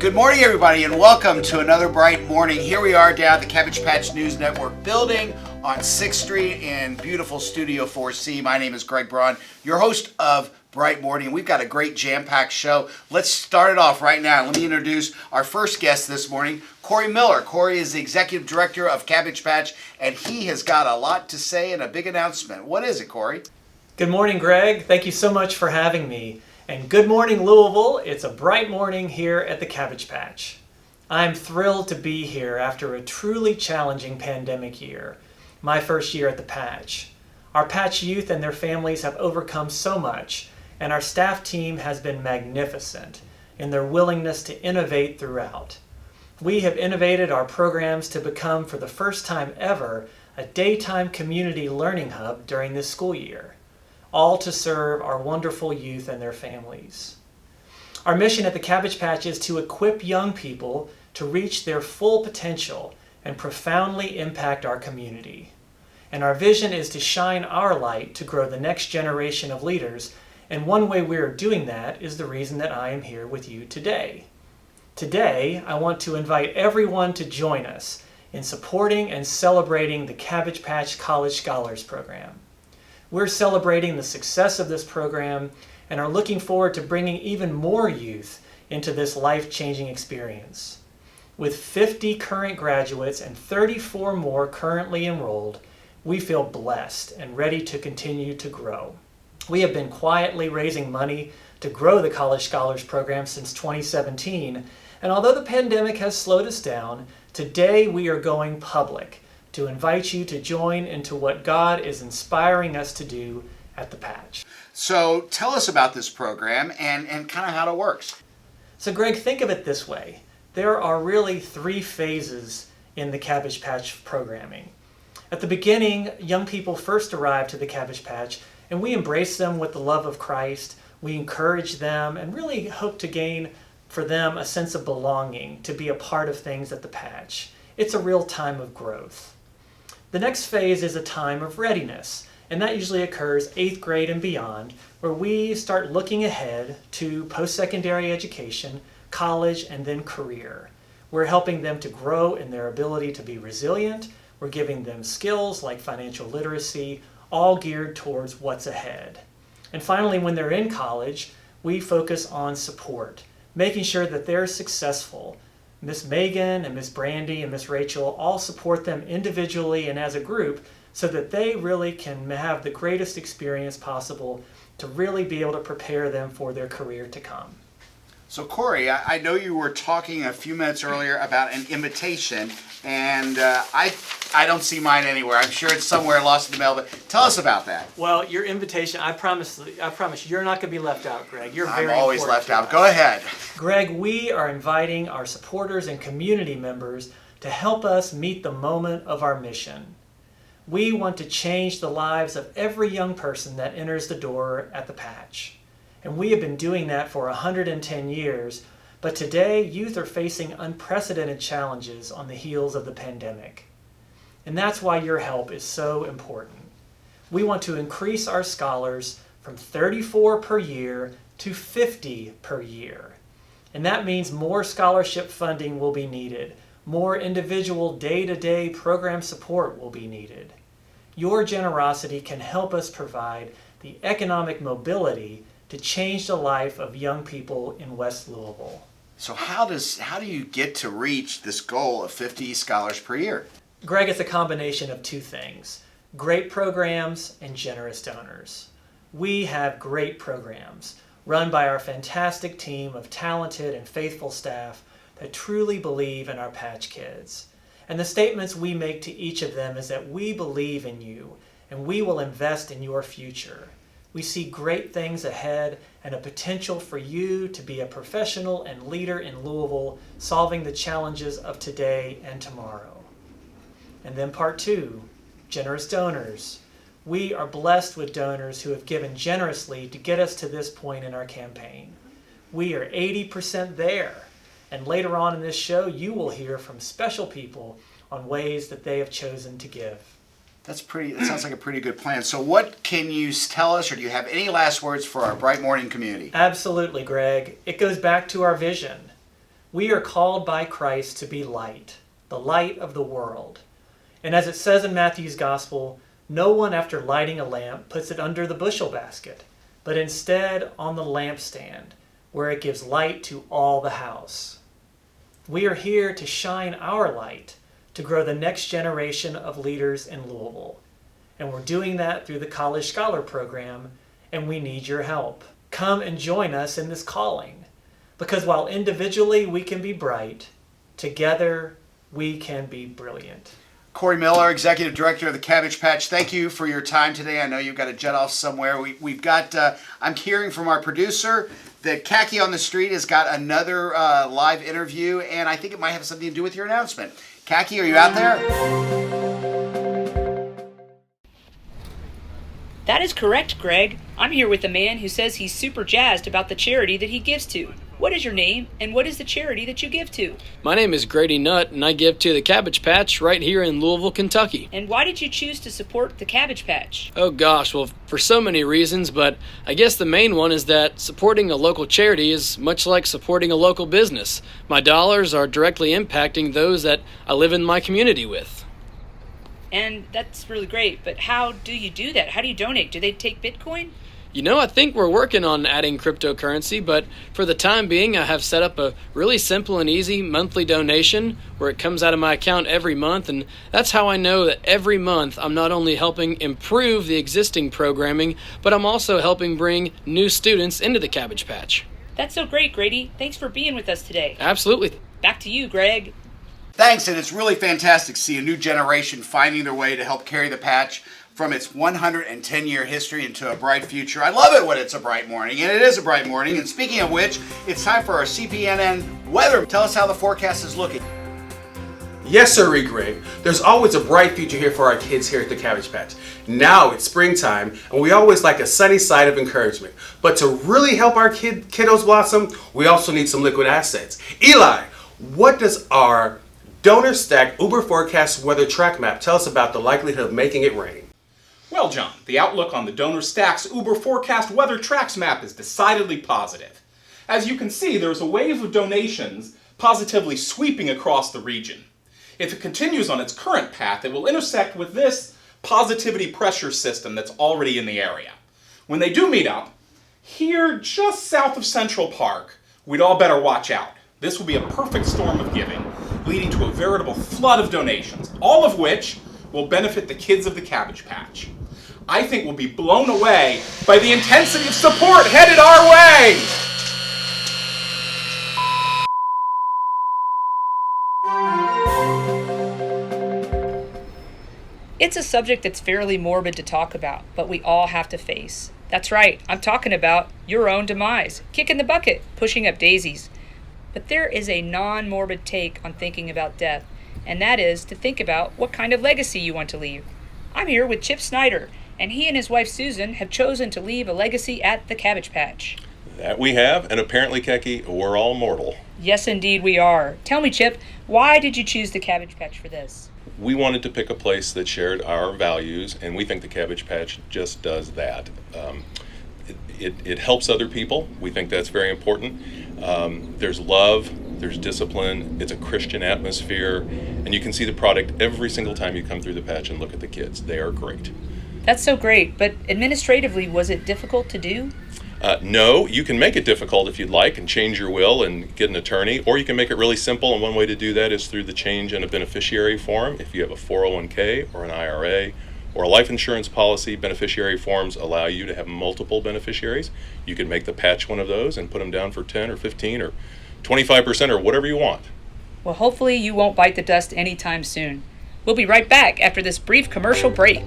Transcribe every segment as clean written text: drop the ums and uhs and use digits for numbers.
Good morning, everybody, and welcome to another bright morning. Here we are down at the Cabbage Patch News Network building on 6th Street in beautiful Studio 4C. My name is Greg Braun, your host of Bright Morning. We've got a great jam-packed show. Let's start it off right now. Let me introduce our first guest this morning, Corey Miller. Corey is the Executive Director of Cabbage Patch, and he has got a lot to say and a big announcement. What is it, Corey? Good morning, Greg. Thank you so much for having me. And good morning, Louisville. It's a bright morning here at the Cabbage Patch. I'm thrilled to be here after a truly challenging pandemic year, my first year at the Patch. Our Patch youth and their families have overcome so much, and our staff team has been magnificent in their willingness to innovate throughout. We have innovated our programs to become, for the first time ever, a daytime community learning hub during this school year, all to serve our wonderful youth and their families. Our mission at the Cabbage Patch is to equip young people to reach their full potential and profoundly impact our community. And our vision is to shine our light to grow the next generation of leaders, and one way we are doing that is the reason that I am here with you today. Today, I want to invite everyone to join us in supporting and celebrating the Cabbage Patch College Scholars Program. We're celebrating the success of this program and are looking forward to bringing even more youth into this life-changing experience. With 50 current graduates and 34 more currently enrolled, we feel blessed and ready to continue to grow. We have been quietly raising money to grow the College Scholars Program since 2017, and although the pandemic has slowed us down, today we are going public to invite you to join into what God is inspiring us to do at the Patch. So tell us about this program and kind of how it works. So Greg, think of it this way. There are really three phases in the Cabbage Patch programming. At the beginning, young people first arrive to the Cabbage Patch, and we embrace them with the love of Christ. We encourage them and really hope to gain for them a sense of belonging, to be a part of things at the Patch. It's a real time of growth. The next phase is a time of readiness, and that usually occurs 8th grade and beyond, where we start looking ahead to post-secondary education, college, and then career. We're helping them to grow in their ability to be resilient. We're giving them skills like financial literacy, all geared towards what's ahead. And finally, when they're in college, we focus on support, making sure that they're successful. Miss Megan and Miss Brandy and Miss Rachel all support them individually and as a group so that they really can have the greatest experience possible to really be able to prepare them for their career to come. So Corey, I know you were talking a few minutes earlier about an invitation, and I don't see mine anywhere. I'm sure it's somewhere lost in the mail, but tell us about that. Well, your invitation, I promise you're not going to be left out, Greg. You're very I'm always important left out. Go ahead. Greg, we are inviting our supporters and community members to help us meet the moment of our mission. We want to change the lives of every young person that enters the door at the Patch. And we have been doing that for 110 years, but today youth are facing unprecedented challenges on the heels of the pandemic. And that's why your help is so important. We want to increase our scholars from 34 per year to 50 per year. And that means more scholarship funding will be needed. More individual day-to-day program support will be needed. Your generosity can help us provide the economic mobility to change the life of young people in West Louisville. So how do you get to reach this goal of 50 scholars per year? Greg, it's a combination of two things: great programs and generous donors. We have great programs run by our fantastic team of talented and faithful staff that truly believe in our Patch kids. And the statements we make to each of them is that we believe in you and we will invest in your future. We see great things ahead and a potential for you to be a professional and leader in Louisville, solving the challenges of today and tomorrow. And then part two, generous donors. We are blessed with donors who have given generously to get us to this point in our campaign. We are 80% there. And later on in this show, you will hear from special people on ways that they have chosen to give. That sounds like a pretty good plan. So what can you tell us, or do you have any last words for our Bright Morning community? Absolutely, Greg. It goes back to our vision. We are called by Christ to be light, the light of the world. And as it says in Matthew's Gospel, no one after lighting a lamp puts it under the bushel basket, but instead on the lampstand, where it gives light to all the house. We are here to shine our light to grow the next generation of leaders in Louisville. And we're doing that through the College Scholar Program, and we need your help. Come and join us in this calling, because while individually we can be bright, together we can be brilliant. Corey Miller, Executive Director of the Cabbage Patch, thank you for your time today. I know you've got to jet off somewhere. We've got, I'm hearing from our producer that Khaki on the Street has got another live interview, and I think it might have something to do with your announcement. Khaki, are you out there? That is correct, Greg. I'm here with a man who says he's super jazzed about the charity that he gives to. What is your name, and what is the charity that you give to? My name is Grady Nutt, and I give to the Cabbage Patch right here in Louisville, Kentucky. And why did you choose to support the Cabbage Patch? Oh gosh, well, for so many reasons, but I guess the main one is that supporting a local charity is much like supporting a local business. My dollars are directly impacting those that I live in my community with. And that's really great, but how do you do that? How do you donate? Do they take Bitcoin? You know, I think we're working on adding cryptocurrency, but for the time being, I have set up a really simple and easy monthly donation where it comes out of my account every month, and that's how I know that every month I'm not only helping improve the existing programming, but I'm also helping bring new students into the Cabbage Patch. That's so great, Grady. Thanks for being with us today. Absolutely. Back to you, Greg. Thanks, and it's really fantastic to see a new generation finding their way to help carry the patch from its 110-year history into a bright future. I love it when it's a bright morning, and it is a bright morning. And speaking of which, it's time for our CPNN weather. Tell us how the forecast is looking. Yes, sir, Greg. There's always a bright future here for our kids here at the Cabbage Patch. Now it's springtime, and we always like a sunny side of encouragement. But to really help our kiddos blossom, we also need some liquid assets. Eli, what does our Donor Stack Uber Forecast Weather Track Map tell us about the likelihood of making it rain? Well, John, the outlook on the Donor Stack's Uber Forecast Weather Tracks map is decidedly positive. As you can see, there's a wave of donations positively sweeping across the region. If it continues on its current path, it will intersect with this positivity pressure system that's already in the area. When they do meet up, here just south of Central Park, we'd all better watch out. This will be a perfect storm of giving, leading to a veritable flood of donations, all of which will benefit the kids of the Cabbage Patch. I think we'll be blown away by the intensity of support headed our way! It's a subject that's fairly morbid to talk about, but we all have to face. That's right, I'm talking about your own demise, kicking the bucket, pushing up daisies. But there is a non-morbid take on thinking about death, and that is to think about what kind of legacy you want to leave. I'm here with Chip Snyder, and he and his wife Susan have chosen to leave a legacy at the Cabbage Patch. That we have, and apparently, Keki, we're all mortal. Yes, indeed we are. Tell me, Chip, why did you choose the Cabbage Patch for this? We wanted to pick a place that shared our values, and we think the Cabbage Patch just does that. It helps other people. We think that's very important. There's love, there's discipline, it's a Christian atmosphere, and you can see the product every single time you come through the patch and look at the kids. They are great. That's so great, but administratively, was it difficult to do? No, you can make it difficult if you'd like and change your will and get an attorney, or you can make it really simple, and one way to do that is through the change in a beneficiary form. If you have a 401k or an IRA or a life insurance policy, beneficiary forms allow you to have multiple beneficiaries. You can make the patch one of those and put them down for 10 or 15 or 25% or whatever you want. Well, hopefully you won't bite the dust anytime soon. We'll be right back after this brief commercial break.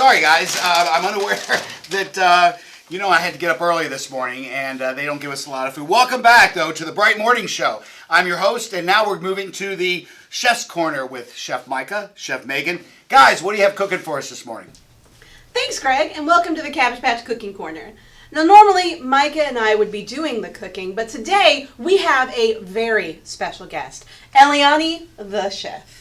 Sorry, guys. I'm unaware that, I had to get up early this morning, and they don't give us a lot of food. Welcome back, though, to the Bright Morning Show. I'm your host, and now we're moving to the Chef's Corner with Chef Micah, Chef Megan. Guys, what do you have cooking for us this morning? Thanks, Greg, and welcome to the Cabbage Patch Cooking Corner. Now, normally, Micah and I would be doing the cooking, but today we have a very special guest, Eliani, the chef.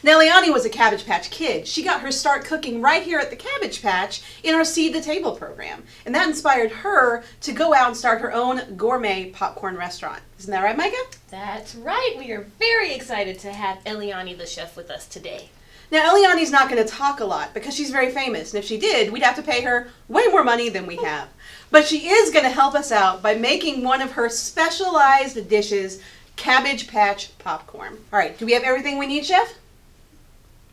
Now, Eliani was a Cabbage Patch kid. She got her start cooking right here at the Cabbage Patch in our Seed the Table program. And that inspired her to go out and start her own gourmet popcorn restaurant. Isn't that right, Micah? That's right. We are very excited to have Eliani, the chef, with us today. Now, Eliani's not going to talk a lot because she's very famous. And if she did, we'd have to pay her way more money than we have. But she is going to help us out by making one of her specialized dishes, Cabbage Patch popcorn. All right, do we have everything we need, Chef?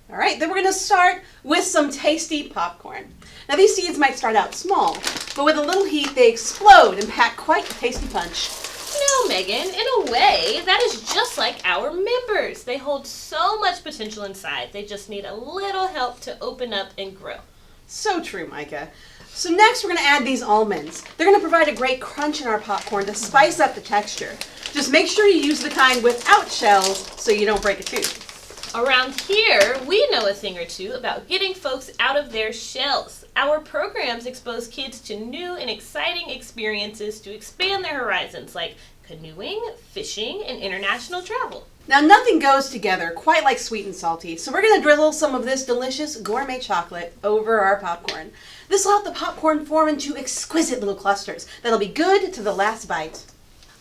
All right, then we're going to start with some tasty popcorn. Now, these seeds might start out small, but with a little heat, they explode and pack quite a tasty punch. No, Megan, in a way, that is just like our members. They hold so much potential inside. They just need a little help to open up and grow. So true, Micah. So next, we're going to add these almonds. They're going to provide a great crunch in our popcorn to spice up the texture. Just make sure you use the kind without shells so you don't break a tooth. Around here, we know a thing or two about getting folks out of their shells. Our programs expose kids to new and exciting experiences to expand their horizons, like canoeing, fishing, and international travel. Now, nothing goes together quite like sweet and salty, so we're going to drizzle some of this delicious gourmet chocolate over our popcorn. This will help the popcorn form into exquisite little clusters that'll be good to the last bite.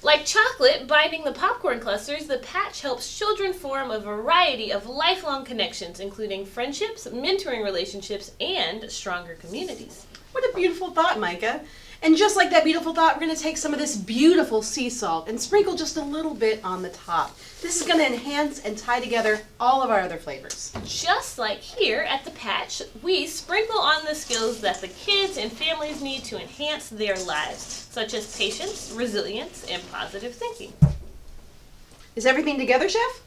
Like chocolate binding the popcorn clusters, the patch helps children form a variety of lifelong connections, including friendships, mentoring relationships, and stronger communities. What a beautiful thought, Micah. And just like that beautiful thought, we're going to take some of this beautiful sea salt and sprinkle just a little bit on the top. This is going to enhance and tie together all of our other flavors. Just like here at the patch, we sprinkle on the skills that the kids and families need to enhance their lives, such as patience, resilience, and positive thinking. Is everything together, Chef?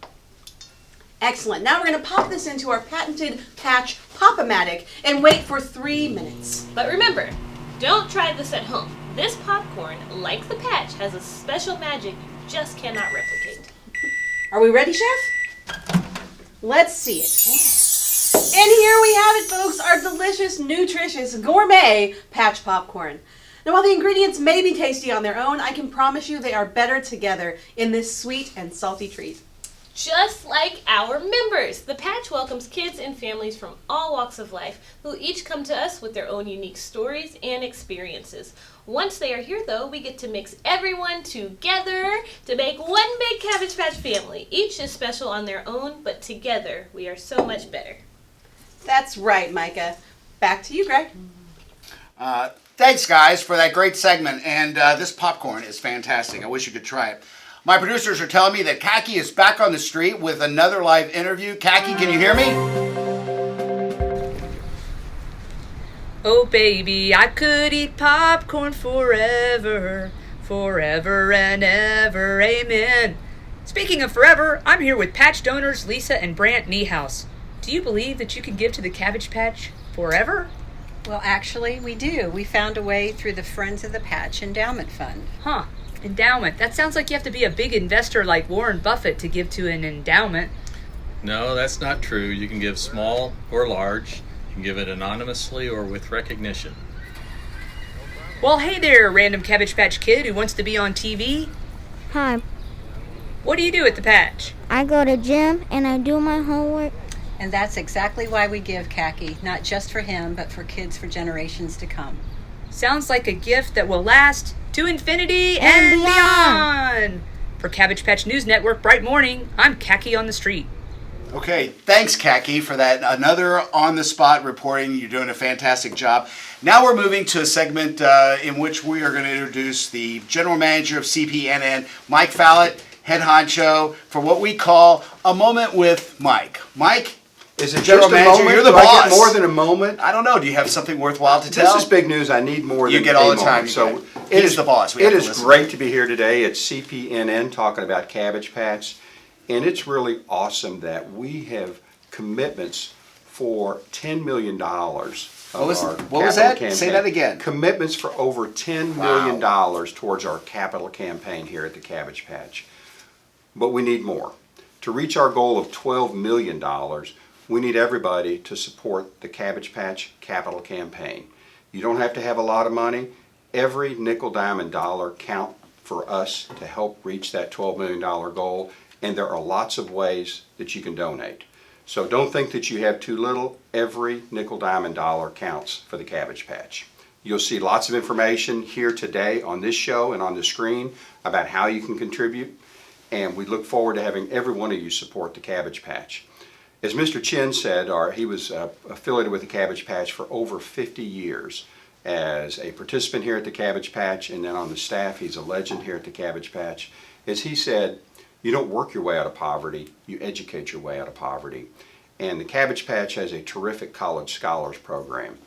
Excellent. Now we're going to pop this into our patented patch Pop-O-Matic and wait for 3 minutes. But remember, don't try this at home. This popcorn, like the patch, has a special magic you just cannot replicate. Are we ready, Chef? Let's see it. And here we have it, folks, our delicious, nutritious, gourmet patch popcorn. Now, while the ingredients may be tasty on their own, I can promise you they are better together in this sweet and salty treat. Just like our members, the patch welcomes kids and families from all walks of life who each come to us with their own unique stories and experiences. Once they are here, though, we get to mix everyone together to make one big Cabbage Patch family. Each is special on their own, but together we are so much better. That's right, Micah. Back to you, Greg. Thanks, guys, for that great segment. And this popcorn is fantastic. I wish you could try it. My producers are telling me that Kaki is back on the street with another live interview. Kaki, can you hear me? Oh baby, I could eat popcorn forever, forever and ever, amen. Speaking of forever, I'm here with patch donors Lisa and Brant Niehaus. Do you believe that you can give to the Cabbage Patch forever? Well, actually, we do. We found a way through the Friends of the Patch Endowment Fund. Huh, endowment. That sounds like you have to be a big investor like Warren Buffett to give to an endowment. No, that's not true. You can give small or large. You can give it anonymously or with recognition. Well, hey there, random Cabbage Patch kid who wants to be on TV. Hi, What do you do at the patch? I go to gym and I do my homework. And that's exactly why we give Kaki, not just for him, but for kids for generations to come. Sounds like a gift that will last to infinity and beyond. For Cabbage Patch News Network Bright Morning, I'm Kaki on the Street. Okay, thanks, Kaki, for that. Another on-the-spot reporting. You're doing a fantastic job. Now we're moving to a segment in which we are going to introduce the general manager of CPNN, Mike Fallett, head honcho, for what we call A Moment with Mike. Mike? Is it General just a manager, moment? you're the Do I boss. get more than a moment? I don't know. Do you have something worthwhile to tell? This is big news. I need more You than get a all the moment. time. So He's the boss. We it have to is listen. great to be here today at CPNN talking about Cabbage Patch. And it's really awesome that we have commitments for $10 million of our what was capital that? campaign. Say that again. Commitments for over $10 million towards our capital campaign here at the Cabbage Patch. But we need more. To reach our goal of $12 million, we need everybody to support the Cabbage Patch Capital Campaign. You don't have to have a lot of money. Every nickel, dime, and dollar count for us to help reach that $12 million goal, and there are lots of ways that you can donate. So don't think that you have too little. Every nickel, dime, and dollar counts for the Cabbage Patch. You'll see lots of information here today on this show and on the screen about how you can contribute, and we look forward to having every one of you support the Cabbage Patch. As Mr. Chin said, he was affiliated with the Cabbage Patch for over 50 years. As a participant here at the Cabbage Patch, and then on the staff, he's a legend here at the Cabbage Patch. As he said, you don't work your way out of poverty, you educate your way out of poverty. And the Cabbage Patch has a terrific college scholars program.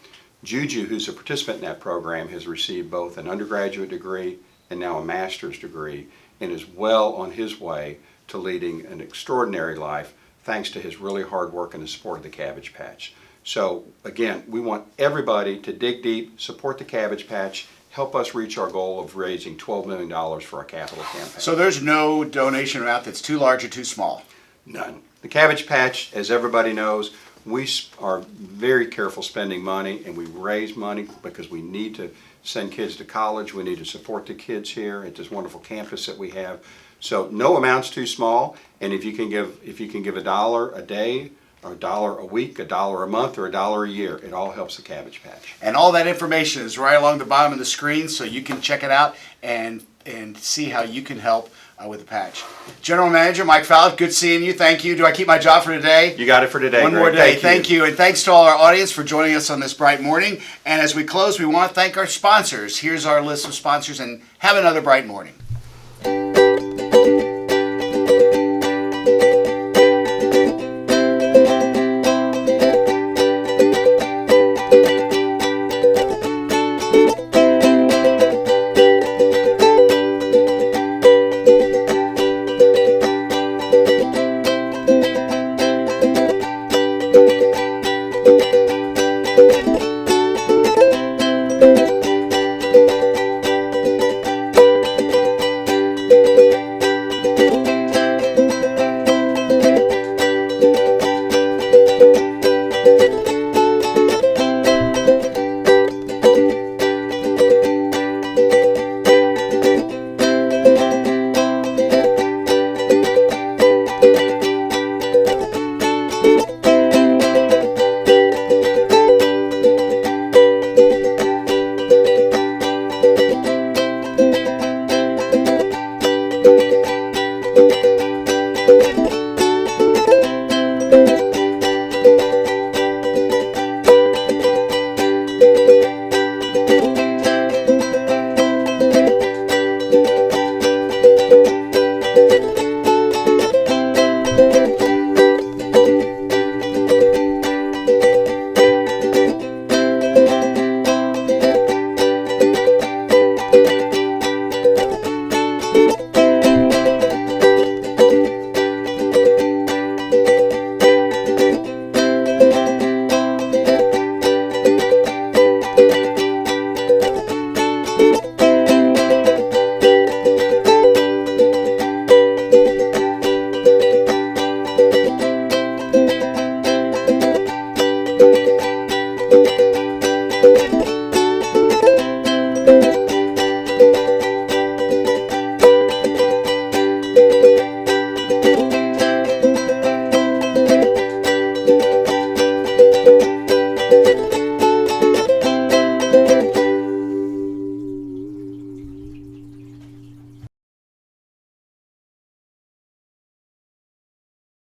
Juju, who's a participant in that program, has received both an undergraduate degree and now a master's degree, and is well on his way to leading an extraordinary life thanks to his really hard work and the support of the Cabbage Patch. So again, we want everybody to dig deep, support the Cabbage Patch, help us reach our goal of raising $12 million for our capital campaign. So there's no donation amount that's too large or too small? None. The Cabbage Patch, as everybody knows, we are very careful spending money, and we raise money because we need to send kids to college. We need to support the kids here at this wonderful campus that we have. So no amount's too small, and if you can give $1 a day, or $1 a week, $1 a month, or $1 a year, it all helps the Cabbage Patch. And all that information is right along the bottom of the screen, so you can check it out and see how you can help with the patch. General Manager Mike Fowler, good seeing you. Thank you. Do I keep my job for today? You got it for today. One Greg. more day. Thank you. And thanks to all our audience for joining us on this bright morning. And as we close, we want to thank our sponsors. Here's our list of sponsors, and have another bright morning.